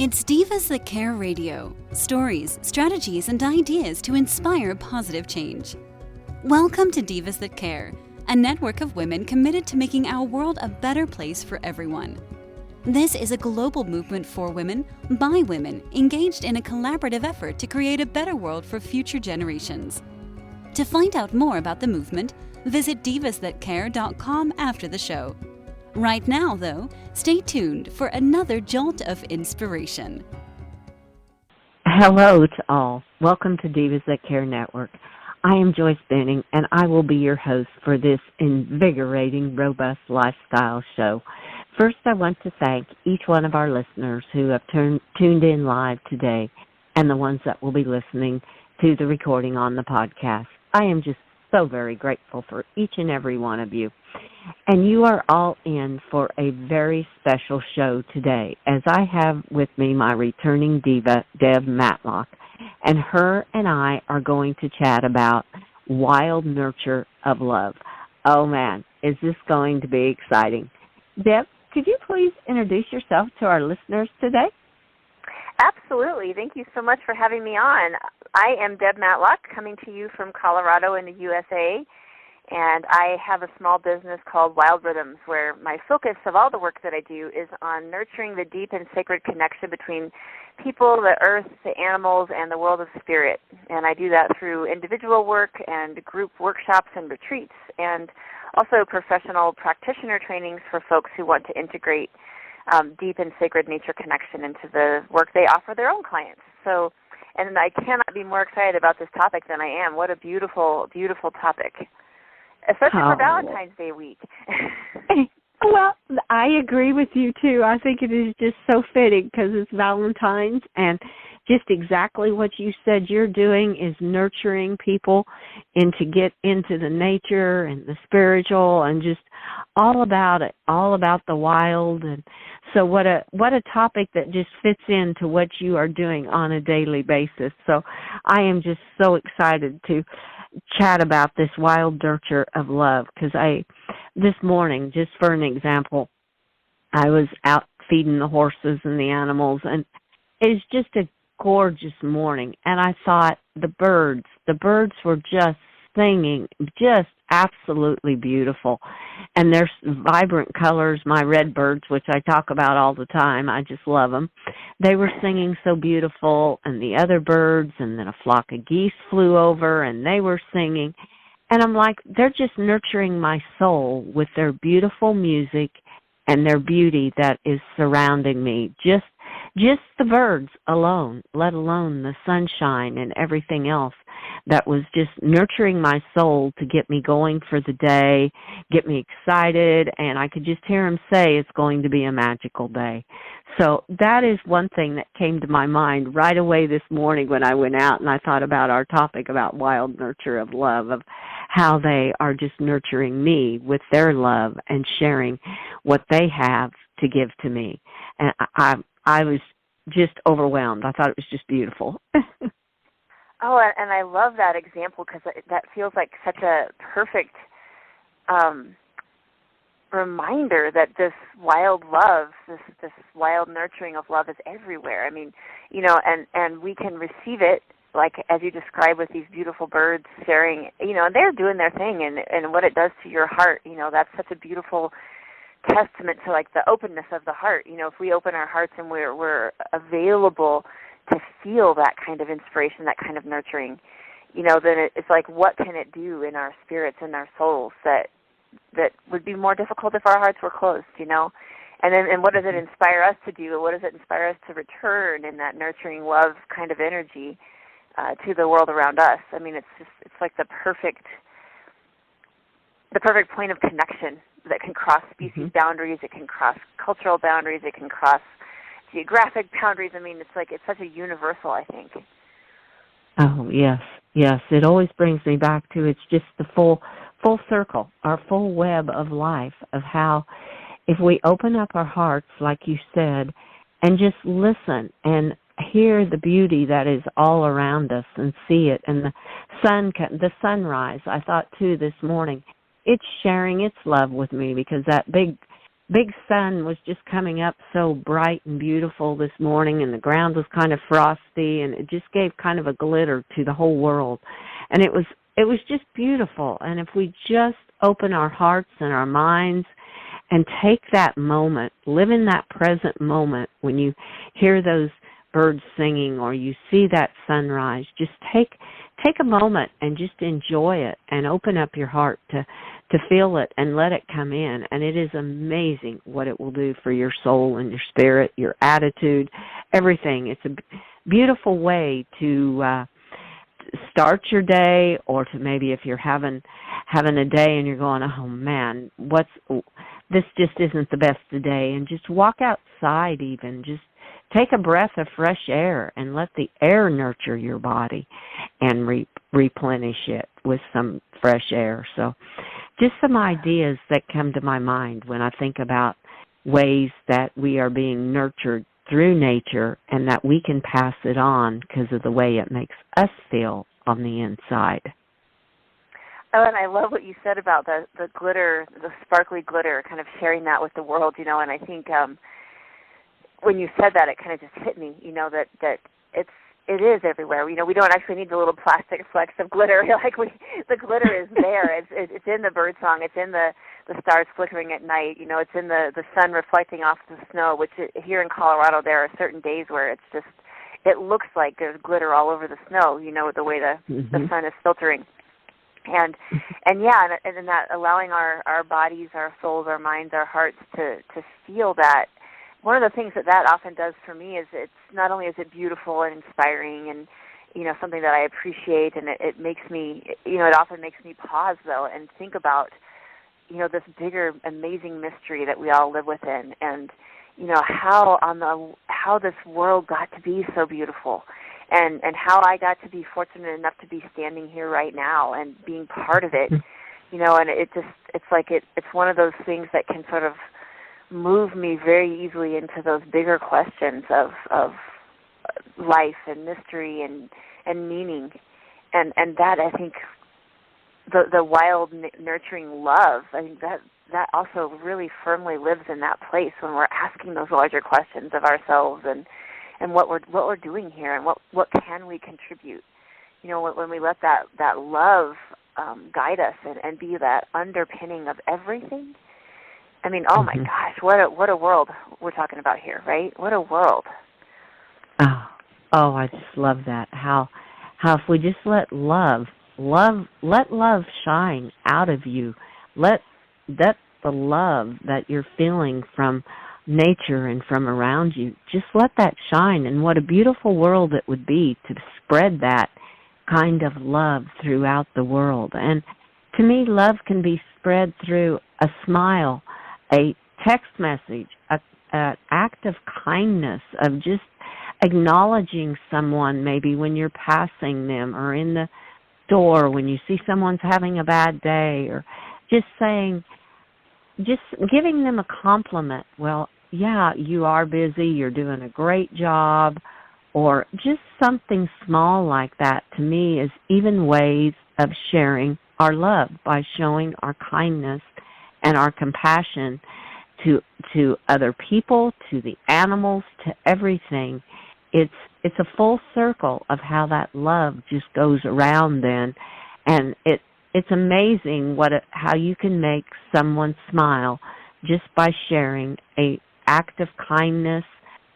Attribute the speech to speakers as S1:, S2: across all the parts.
S1: It's Divas That Care Radio. Stories, strategies, and ideas to inspire positive change. Welcome to Divas That Care, a network of women committed to making our world a better place for everyone. This is a global movement for women, by women, engaged in a collaborative effort to create a better world for future generations. To find out more about the movement, visit divasthatcare.com after the show. Right now, though, stay tuned for another jolt of inspiration.
S2: Hello to all. Welcome to Divas That Care Network. I am Joyce Benning, and I will be your host for this invigorating, robust lifestyle show. First, I want to thank each one of our listeners who have tuned in live today and the ones that will be listening to the recording on the podcast. I am just so very grateful for each and every one of you. And you are all in for a very special show today, as I have with me my returning diva, Deb Matlock, and her and I are going to chat about wild nurture of love. Oh man, is this going to be exciting. Deb, could you please introduce yourself to our listeners today?
S3: Absolutely. Thank you so much for having me on. I am Deb Matlock, coming to you from Colorado in the USA, and I have a small business called Wild Rhythms, where my focus of all the work that I do is on nurturing the deep and sacred connection between people, the earth, the animals, and the world of spirit. And I do that through individual work and group workshops and retreats, and also professional practitioner trainings for folks who want to integrate deep and sacred nature connection into the work they offer their own clients. So, and I cannot be more excited about this topic than I am. What a beautiful, beautiful topic, especially for Valentine's Day week.
S2: Well, I agree with you, too. I think it is just so fitting because it's Valentine's, and just exactly what you said you're doing is nurturing people and to get into the nature and the spiritual and just all about it, all about the wild. And so what a topic that just fits into what you are doing on a daily basis. So I am just so excited to chat about this wild nurture of love, because this morning, just for an example, I was out feeding the horses and the animals, and it's just a gorgeous morning, and I thought the birds were just singing, just absolutely beautiful, and their vibrant colors, my red birds, which I talk about all the time, I just love them, they were singing so beautiful, and the other birds, and then a flock of geese flew over, and they were singing, and I'm like, they're just nurturing my soul with their beautiful music and their beauty that is surrounding me. Just the birds alone, let alone the sunshine and everything else that was just nurturing my soul to get me going for the day, get me excited, and I could just hear them say it's going to be a magical day. So that is one thing that came to my mind right away this morning when I went out and I thought about our topic about wild nurture of love, of how they are just nurturing me with their love and sharing what they have to give to me. And I was just overwhelmed. I thought it was just beautiful.
S3: Oh, and I love that example because that feels like such a perfect reminder that this wild love, this wild nurturing of love is everywhere. I mean, and we can receive it, like as you described with these beautiful birds sharing, and they're doing their thing, and what it does to your heart, that's such a beautiful testament to like the openness of the heart. If we open our hearts and we're available to feel that kind of inspiration, that kind of nurturing, then it's like, what can it do in our spirits and our souls that would be more difficult if our hearts were closed, And what does it inspire us to do? What does it inspire us to return in that nurturing love kind of energy to the world around us? I mean, it's like the perfect point of connection that can cross species boundaries, it can cross cultural boundaries, it can cross geographic boundaries. I mean, it's such a universal, I think.
S2: Oh, yes. It always brings me back to it's just the full circle, our full web of life, of how if we open up our hearts, like you said, and just listen and hear the beauty that is all around us and see it, and the sunrise, I thought too this morning, it's sharing its love with me because that big big sun was just coming up so bright and beautiful this morning, and the ground was kind of frosty, and it just gave kind of a glitter to the whole world. And it was just beautiful. And if we just open our hearts and our minds and take that moment, live in that present moment when you hear those birds singing or you see that sunrise, just take a moment and just enjoy it and open up your heart to feel it and let it come in. And it is amazing what it will do for your soul and your spirit, your attitude, everything. It's a beautiful way to start your day, or to maybe if you're having a day and you're going, oh man, this just isn't the best today, and just walk outside even, just take a breath of fresh air and let the air nurture your body and replenish it with some fresh air. So just some ideas that come to my mind when I think about ways that we are being nurtured through nature and that we can pass it on because of the way it makes us feel on the inside.
S3: Oh, and I love what you said about the glitter, the sparkly glitter, kind of sharing that with the world, and I think when you said that, it kind of just hit me, that it is everywhere. We don't actually need the little plastic flecks of glitter. The glitter is there. It's in the bird song. It's in the stars flickering at night. It's in the sun reflecting off the snow, which here in Colorado there are certain days where it looks like there's glitter all over the snow, the way the sun is filtering. And that allowing our bodies, our souls, our minds, our hearts to feel that. One of the things that often does for me is it's not only is it beautiful and inspiring and, something that I appreciate, and it makes me, it often makes me pause, though, and think about, this bigger, amazing mystery that we all live within, and, how this world got to be so beautiful, and how I got to be fortunate enough to be standing here right now and being part of it, and it's one of those things that can sort of move me very easily into those bigger questions of life and mystery and meaning, and that, I think, the wild nurturing love, I think that also really firmly lives in that place when we're asking those larger questions of ourselves and what we're doing here and what can we contribute. When we let that love guide us and be that underpinning of everything. I mean, oh my gosh, what a world we're talking about here, right? What a world.
S2: Oh, I just love that. How if we just let love shine out of you. Let the love that you're feeling from nature and from around you, just let that shine. And what a beautiful world it would be to spread that kind of love throughout the world. And to me, love can be spread through a smile, a text message, an act of kindness, of just acknowledging someone maybe when you're passing them or in the store when you see someone's having a bad day, or just giving them a compliment. Well, yeah, you are busy, you're doing a great job, or just something small like that, to me, is even ways of sharing our love by showing our kindness and our compassion to other people, to the animals, to everything. It's a full circle of how that love just goes around then, and it's amazing how you can make someone smile just by sharing a act of kindness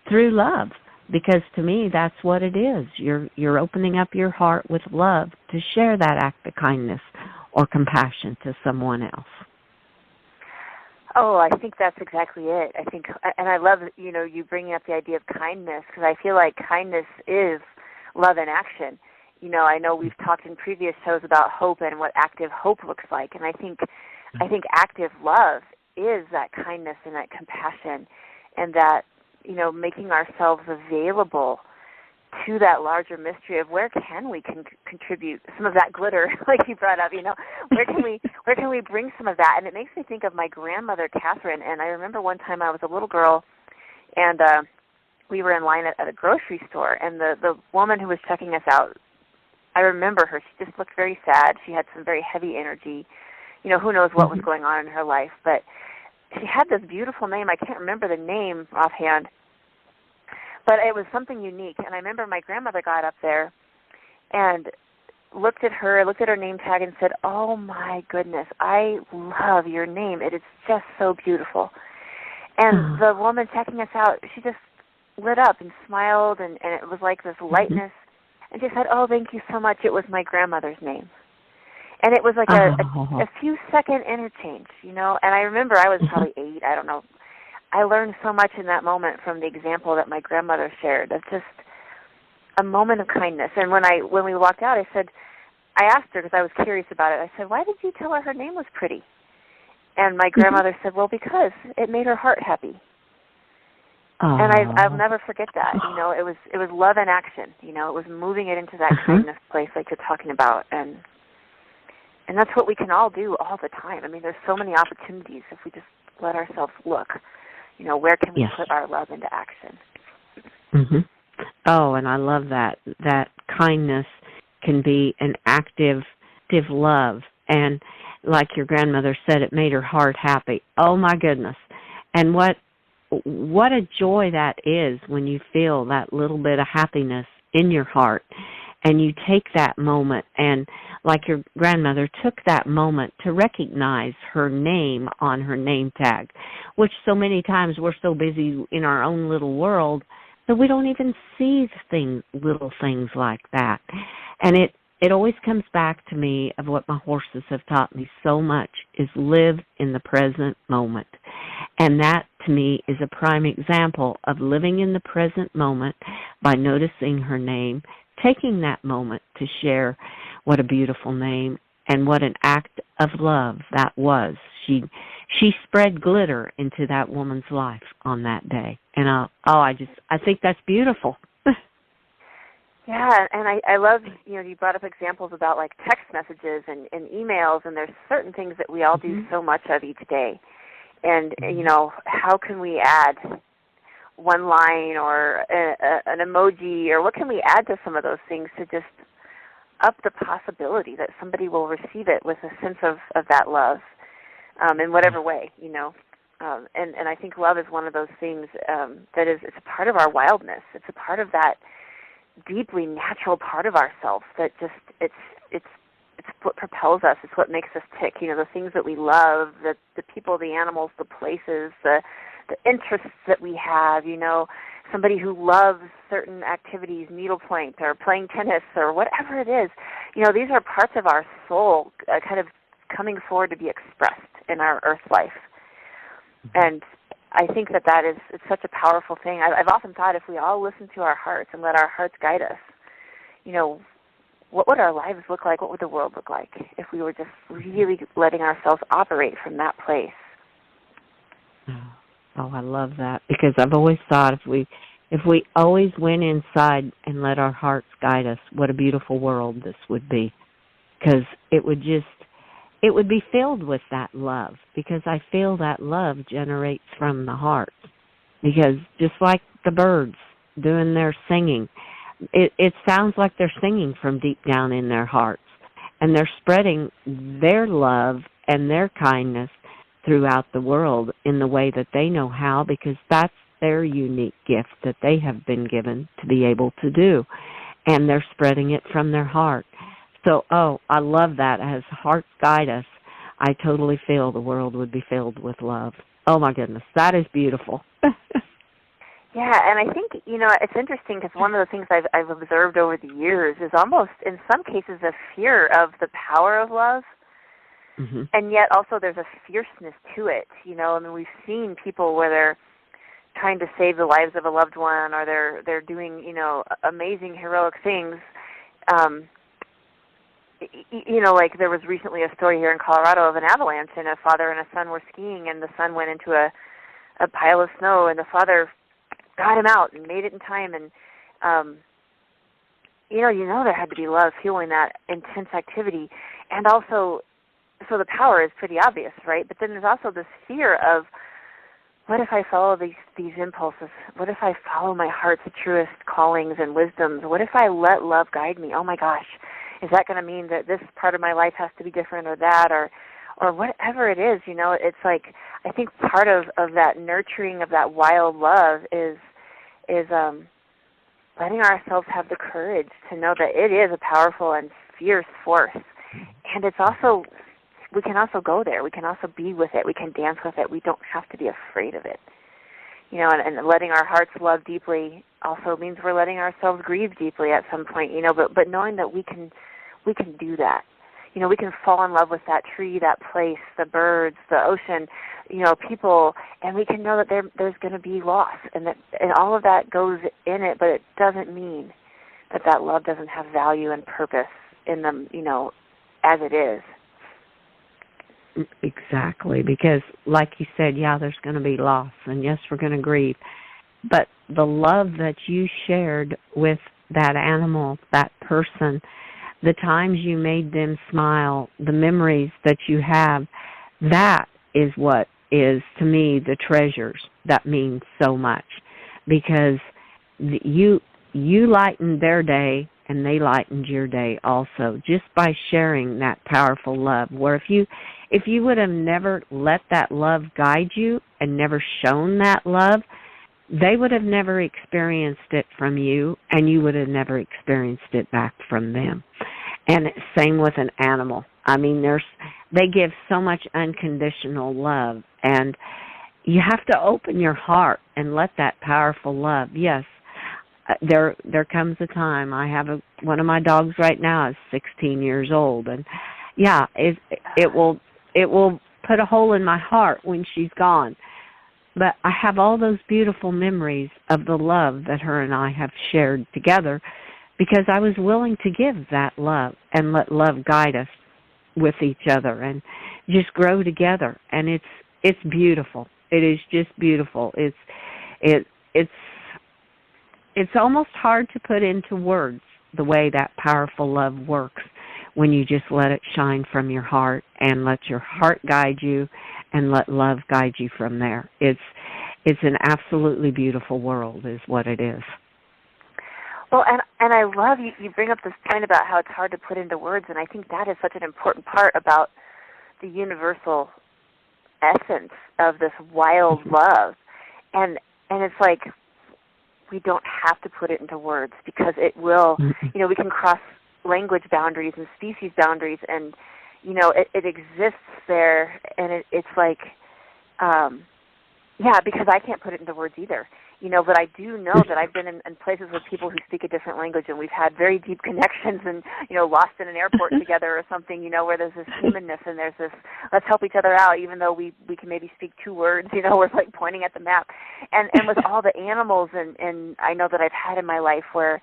S2: through love. Because to me, that's what it is. You're opening up your heart with love to share that act of kindness or compassion to someone else.
S3: Oh, I think that's exactly it. I think, and I love, you bringing up the idea of kindness, because I feel like kindness is love in action. I know we've talked in previous shows about hope and what active hope looks like, and I think active love is that kindness and that compassion, and that, making ourselves available to that larger mystery of where can we contribute some of that glitter, like you brought up, where can we bring some of that? And it makes me think of my grandmother, Catherine, and I remember one time I was a little girl, and we were in line at a grocery store, and the woman who was checking us out, I remember her, she just looked very sad. She had some very heavy energy. Who knows what was going on in her life, but she had this beautiful name. I can't remember the name offhand, but it was something unique. And I remember my grandmother got up there and looked at her name tag and said, "Oh my goodness, I love your name. It is just so beautiful." And the woman checking us out, she just lit up and smiled, and it was like this lightness. And she said, "Oh, thank you so much. It was my grandmother's name." And it was like a few second interchange, you know. And I remember I was probably 8, I don't know. I learned so much in that moment from the example that my grandmother shared. It's just a moment of kindness. And when we walked out, I asked her, because I was curious about it, I said, "Why did you tell her name was pretty?" And my grandmother said, "Well, because it made her heart happy." And I'll never forget that. You know, it was love in action. You know, it was moving it into that kindness place like you're talking about. And that's what we can all do all the time. I mean, there's so many opportunities if we just let ourselves look. You know, where can we put our love into action?
S2: Oh, and I love that. That kindness can be an active love. And like your grandmother said, it made her heart happy. Oh, my goodness. And what a joy that is when you feel that little bit of happiness in your heart. And you take that moment, and like your grandmother took that moment to recognize her name on her name tag, which so many times we're so busy in our own little world that we don't even see little things like that. And it always comes back to me of what my horses have taught me so much is live in the present moment. And that, to me, is a prime example of living in the present moment by noticing her name, taking that moment to share what a beautiful name and what an act of love that was. She spread glitter into that woman's life on that day. And I think that's beautiful.
S3: Yeah, and I love, you know, you brought up examples about like text messages and emails, and there's certain things that we all do so much of each day. And, you know, how can we add one line or an emoji, or what can we add to some of those things to just up the possibility that somebody will receive it with a sense of that love in whatever way, you know. And I think love is one of those things that it's a part of our wildness. It's a part of that deeply natural part of ourselves that just it's what propels us. It's what makes us tick. You know, the things that we love, the people, the animals, the places, the interests that we have. You know, somebody who loves certain activities, needlepoint or playing tennis or whatever it is. You know, these are parts of our soul kind of coming forward to be expressed in our earth life. And I think it's such a powerful thing. I've often thought if we all listen to our hearts and let our hearts guide us, you know, what would our lives look like? What would the world look like if we were just really letting ourselves operate from that place?
S2: Oh, I love that, because I've always thought if we always went inside and let our hearts guide us, what a beautiful world this would be, because it would be filled with that love, because I feel that love generates from the heart. Because just like the birds doing their singing, it sounds like they're singing from deep down in their hearts. And they're spreading their love and their kindness throughout the world in the way that they know how, because that's their unique gift that they have been given to be able to do. And they're spreading it from their heart. So, I love that. As hearts guide us, I totally feel the world would be filled with love. Oh, my goodness. That is beautiful.
S3: Yeah, and I think, you know, it's interesting because one of the things I've observed over the years is almost, in some cases, a fear of the power of love. And yet also there's a fierceness to it. You know, I mean, we've seen people where they're trying to save the lives of a loved one, or they're doing, you know, amazing heroic things. You know, like there was recently a story here in Colorado of an avalanche, and a father and a son were skiing, and the son went into a pile of snow, and the father got him out and made it in time. And you know there had to be love fueling that intense activity. And also, so the power is pretty obvious, right? But then there's also this fear of, what if I follow these impulses? What if I follow my heart's truest callings and wisdoms? What if I let love guide me? Oh my gosh, is that going to mean that this part of my life has to be different, or that, or or whatever it is, it's like, I think part of that nurturing of that wild love is letting ourselves have the courage to know that it is a powerful and fierce force. And it's also, we can also go there. We can also be with it. We can dance with it. We don't have to be afraid of it. And letting our hearts love deeply also means we're letting ourselves grieve deeply at some point, but knowing that we can do that. We can fall in love with that tree, that place, the birds, the ocean, people, and we can know that there's going to be loss, and all of that goes in it, but it doesn't mean that love doesn't have value and purpose in them, as it is.
S2: Exactly, because like you said, there's going to be loss, and yes, we're going to grieve, but the love that you shared with that animal, that person, the times you made them smile, the memories that you have, that is what is, to me, the treasures that mean so much, because you lightened their day and they lightened your day also, just by sharing that powerful love. Where if you would have never let that love guide you and never shown that love, they would have never experienced it from you, and you would have never experienced it back from them. And same with an animal. I mean, they give so much unconditional love, and you have to open your heart and let that powerful love. Yes, there comes a time. I have one of my dogs right now is 16 years old, and it will put a hole in my heart when she's gone. But I have all those beautiful memories of the love that her and I have shared together, because I was willing to give that love and let love guide us with each other and just grow together. And it's beautiful. It is just beautiful. It's almost hard to put into words the way that powerful love works when you just let it shine from your heart and let your heart guide you and let love guide you from there. It's an absolutely beautiful world is what it is.
S3: Well, and I love you bring up this point about how it's hard to put into words, and I think that is such an important part about the universal essence of this wild love. And it's like we don't have to put it into words, because it will, we can cross language boundaries and species boundaries, and, it exists there, and it's like, because I can't put it into words either. But I do know that I've been in places with people who speak a different language, and we've had very deep connections and, lost in an airport together or something, where there's this humanness and there's this, let's help each other out, even though we can maybe speak two words, we're like pointing at the map. And with all the animals and I know that I've had in my life where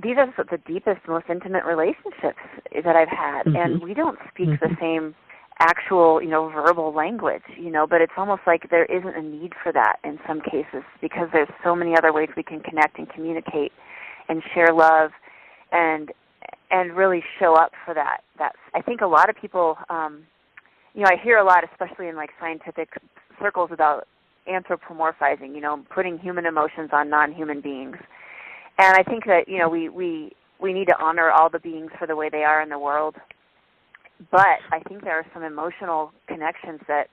S3: these are the deepest, most intimate relationships that I've had, and we don't speak the same actual, verbal language, but it's almost like there isn't a need for that in some cases, because there's so many other ways we can connect and communicate and share love and really show up for that. I think a lot of people, I hear a lot, especially in like scientific circles, about anthropomorphizing, putting human emotions on non-human beings. And I think that, we need to honor all the beings for the way they are in the world. But I think there are some emotional connections that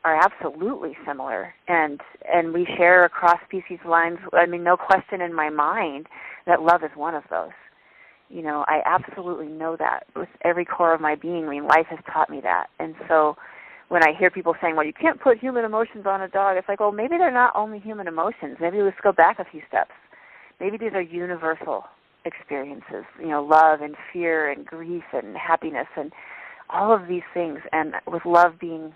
S3: are absolutely similar, and we share across species lines. I mean, no question in my mind that love is one of those. I absolutely know that with every core of my being. I mean, life has taught me that. And so when I hear people saying, well, you can't put human emotions on a dog, it's like, well, maybe they're not only human emotions. Maybe let's go back a few steps. Maybe these are universal experiences, love and fear and grief and happiness and all of these things. And with love being,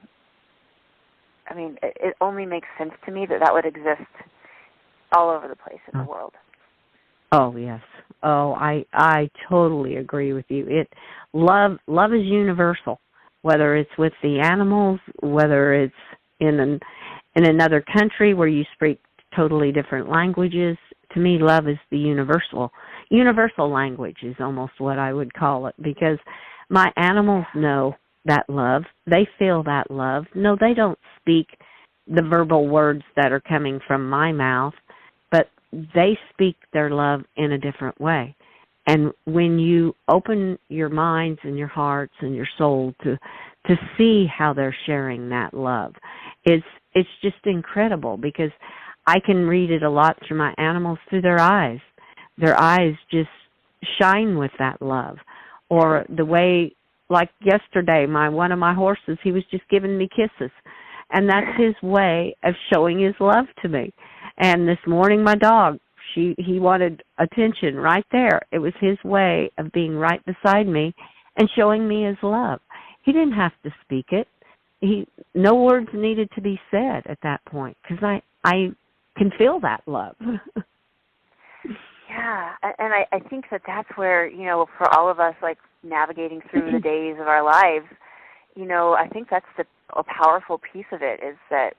S3: it only makes sense to me that would exist all over the place in the world.
S2: Oh, yes. Oh, I totally agree with you. Love is universal, whether it's with the animals, whether it's in another country where you speak totally different languages. To me, love is the universal language is almost what I would call it, because my animals know that love. They feel that love. No, they don't speak the verbal words that are coming from my mouth, but they speak their love in a different way. And when you open your minds and your hearts and your soul to see how they're sharing that love, it's just incredible, because I can read it a lot through my animals, through their eyes. Their eyes just shine with that love. Or the way, like yesterday, one of my horses, he was just giving me kisses. And that's his way of showing his love to me. And this morning, my dog, he wanted attention right there. It was his way of being right beside me and showing me his love. He didn't have to speak it. No words needed to be said at that point, because I can feel that love.
S3: Yeah, and I think that's where, for all of us, like, navigating through the days of our lives, I think that's a powerful piece of it, is that,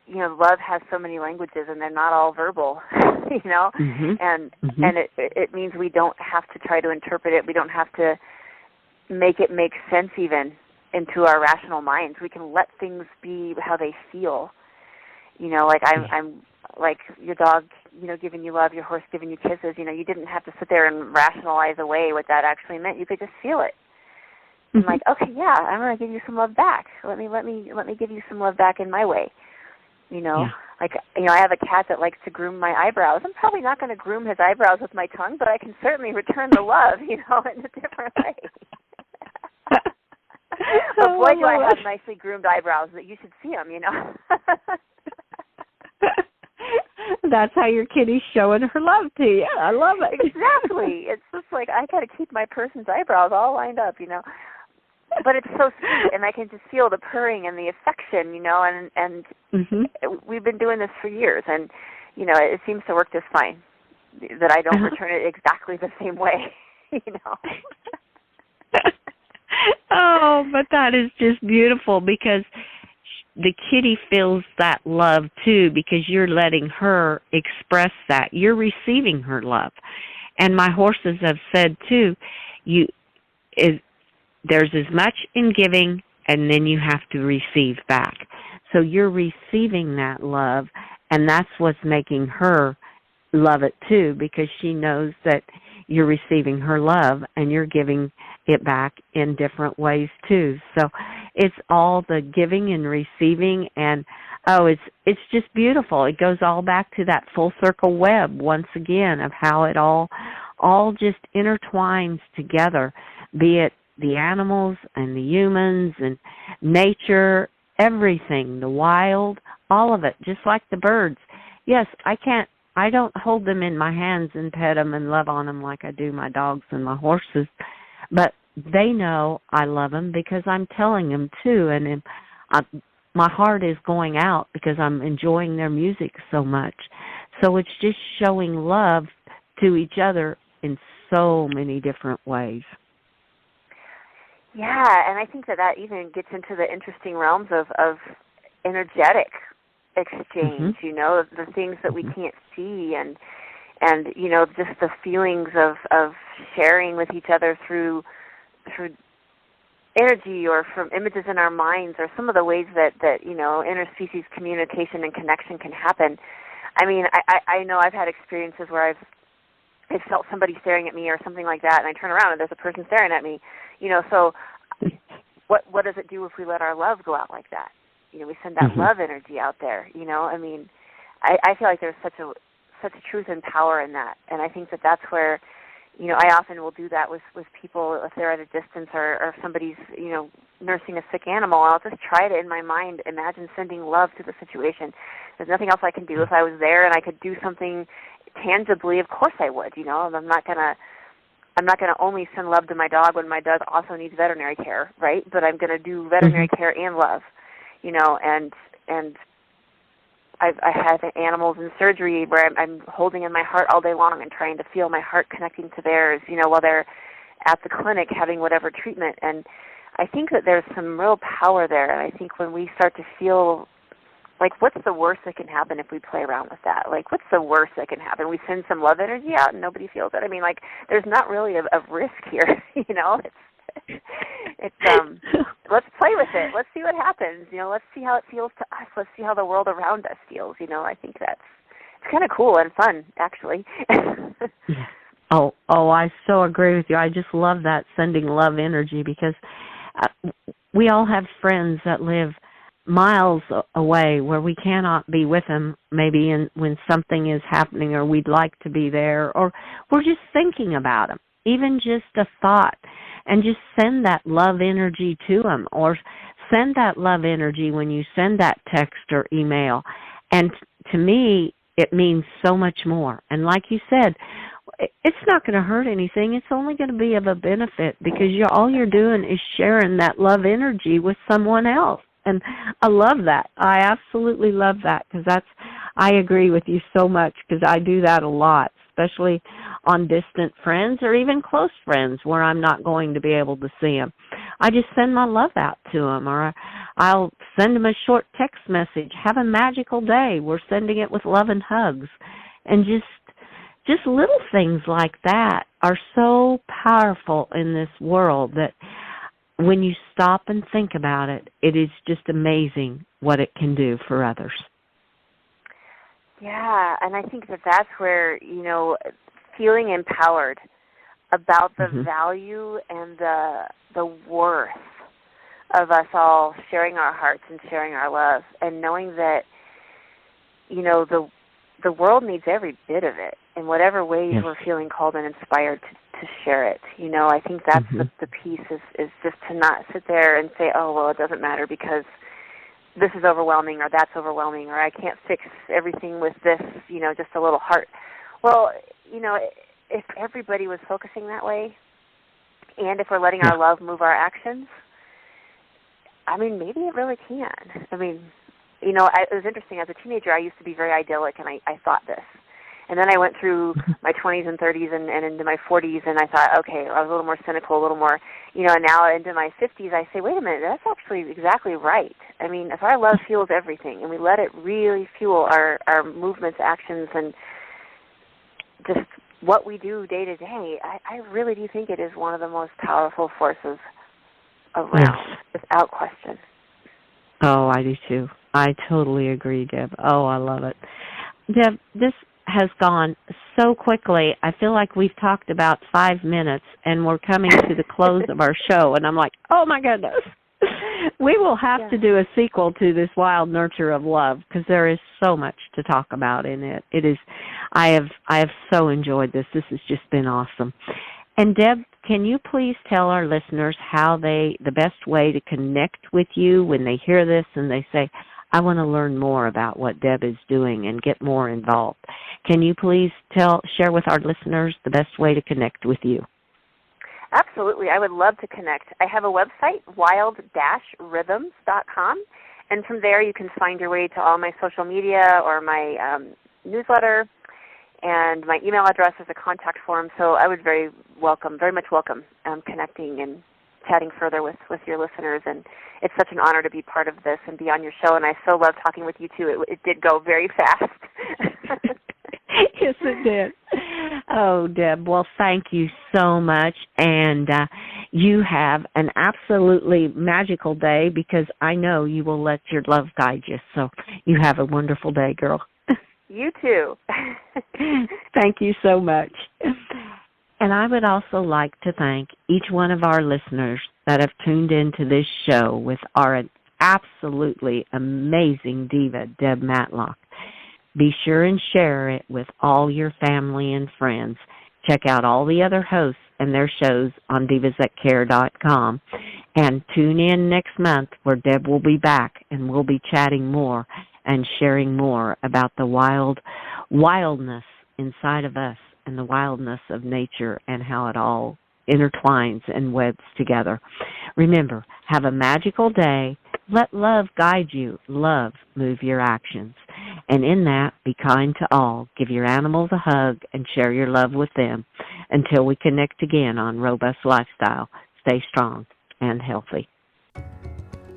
S3: love has so many languages, and they're not all verbal, and it means we don't have to try to interpret it. We don't have to make it make sense even into our rational minds. We can let things be how they feel. Like I'm like your dog, giving you love, your horse giving you kisses. You didn't have to sit there and rationalize away what that actually meant. You could just feel it. I'm like, okay, yeah, I'm going to give you some love back. Let me give you some love back in my way. Like, I have a cat that likes to groom my eyebrows. I'm probably not going to groom his eyebrows with my tongue, but I can certainly return the love, in a different way. But boy, do I have nicely groomed eyebrows that you should see them,
S2: That's how your kitty's showing her love to you. I love it.
S3: Exactly. It's just like, I got to keep my person's eyebrows all lined up, But it's so sweet, and I can just feel the purring and the affection, and we've been doing this for years, and, it seems to work just fine, that I don't return it exactly the same way,
S2: Oh, but that is just beautiful, because the kitty feels that love too, because you're letting her express that. You're receiving her love. And my horses have said too, there's as much in giving, and then you have to receive back. So you're receiving that love, and that's what's making her love it too, because she knows that you're receiving her love and you're giving it back in different ways too. So it's all the giving and receiving, and it's just beautiful. It goes all back to that full circle web once again of how it all just intertwines together, be it the animals and the humans and nature, everything, the wild, all of it, just like the birds. Yes, I don't hold them in my hands and pet them and love on them like I do my dogs and my horses, but they know I love them because I'm telling them to, and my heart is going out because I'm enjoying their music so much. So it's just showing love to each other in so many different ways.
S3: Yeah, and I think that even gets into the interesting realms of energetic exchange, the things that we can't see, and just the feelings of sharing with each other through energy or from images in our minds, or some of the ways that interspecies communication and connection can happen. I mean, I know I've had experiences where I've felt somebody staring at me or something like that, and I turn around and there's a person staring at me. So what does it do if we let our love go out like that? We send that love energy out there. I mean, I feel like there's such truth and power in that, and I think that's where, I often will do that with people if they're at a distance, or if somebody's nursing a sick animal. I'll just try to, in my mind, imagine sending love to the situation. There's nothing else I can do. If I was there and I could do something tangibly, of course I would. I'm not gonna only send love to my dog when my dog also needs veterinary care, right? But I'm gonna do veterinary care and love, and I have animals in surgery where I'm holding in my heart all day long and trying to feel my heart connecting to theirs, while they're at the clinic having whatever treatment. And I think that there's some real power there. And I think when we start to feel like, what's the worst that can happen if we play around with that? Like, what's the worst that can happen? We send some love energy out and nobody feels it. I mean, like, there's not really a risk here, It's let's play with it. Let's see what happens. Let's see how it feels to us. Let's see how the world around us feels. I think it's kind of cool and fun, actually.
S2: Oh, I so agree with you. I just love that, sending love energy, because we all have friends that live miles away where we cannot be with them maybe when something is happening, or we'd like to be there, or we're just thinking about them, even just a thought, and just send that love energy to them, or send that love energy when you send that text or email. And to me, it means so much more. And like you said, it's not going to hurt anything. It's only going to be of a benefit, because all you're doing is sharing that love energy with someone else. And I love that. I absolutely love that, because I agree with you so much, because I do that a lot, especially on distant friends or even close friends where I'm not going to be able to see them. I just send my love out to them, or I'll send them a short text message. Have a magical day. We're sending it with love and hugs. And just little things like that are so powerful in this world that when you stop and think about it, it is just amazing what it can do for others.
S3: Yeah, and I think that's where, feeling empowered about the value and the worth of us all sharing our hearts and sharing our love, and knowing that, the world needs every bit of it in whatever ways we're feeling called and inspired to share it. I think that's the piece is just to not sit there and say, oh, well, it doesn't matter because this is overwhelming or that's overwhelming, or I can't fix everything with this, just a little heart. Well, if everybody was focusing that way, and if we're letting our love move our actions, maybe it really can. It was interesting. As a teenager, I used to be very idyllic, and I thought this. And then I went through my 20s and 30s and into my 40s, and I thought, okay, I was a little more cynical, a little more, and now into my 50s, I say, wait a minute, that's actually exactly right. If our love fuels everything, and we let it really fuel our movements, actions, and just what we do day to day, I really do think it is one of the most powerful forces around, without question.
S2: Oh, I do too. I totally agree, Deb. Oh, I love it. Deb, this has gone so quickly. I feel like we've talked about 5 minutes, and we're coming to the close of our show, and I'm like, oh, my goodness. We will have to do a sequel to this Wild Nurture of Love, because there is so much to talk about in it. It is. I have so enjoyed this. This has just been awesome. And Deb, can you please tell our listeners how the best way to connect with you when they hear this and they say, I want to learn more about what Deb is doing and get more involved. Can you please share with our listeners the best way to connect with you?
S3: Absolutely. I would love to connect. I have a website, wild-rhythms.com, and from there you can find your way to all my social media or my newsletter, and my email address is a contact form, so I would very much welcome connecting and chatting further with your listeners, and it's such an honor to be part of this and be on your show, and I so love talking with you, too. It did go very fast.
S2: Yes, it did. Oh, Deb, well, thank you so much, and you have an absolutely magical day, because I know you will let your love guide you, so you have a wonderful day, girl.
S3: You too.
S2: Thank you so much. And I would also like to thank each one of our listeners that have tuned into this show with our absolutely amazing diva, Deb Matlock. Be sure and share it with all your family and friends. Check out all the other hosts and their shows on divasthatcare.com. And tune in next month where Deb will be back, and we'll be chatting more and sharing more about the wildness inside of us and the wildness of nature and how it all intertwines and webs together. Remember, have a magical day. Let love guide you. Love move your actions. And in that, be kind to all. Give your animals a hug and share your love with them. Until we connect again on Robust Lifestyle, stay strong and healthy.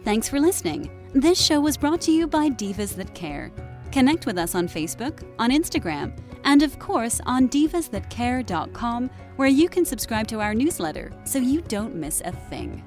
S1: Thanks for listening. This show was brought to you by Divas That Care. Connect with us on Facebook, on Instagram, and of course on divasthatcare.com, where you can subscribe to our newsletter so you don't miss a thing.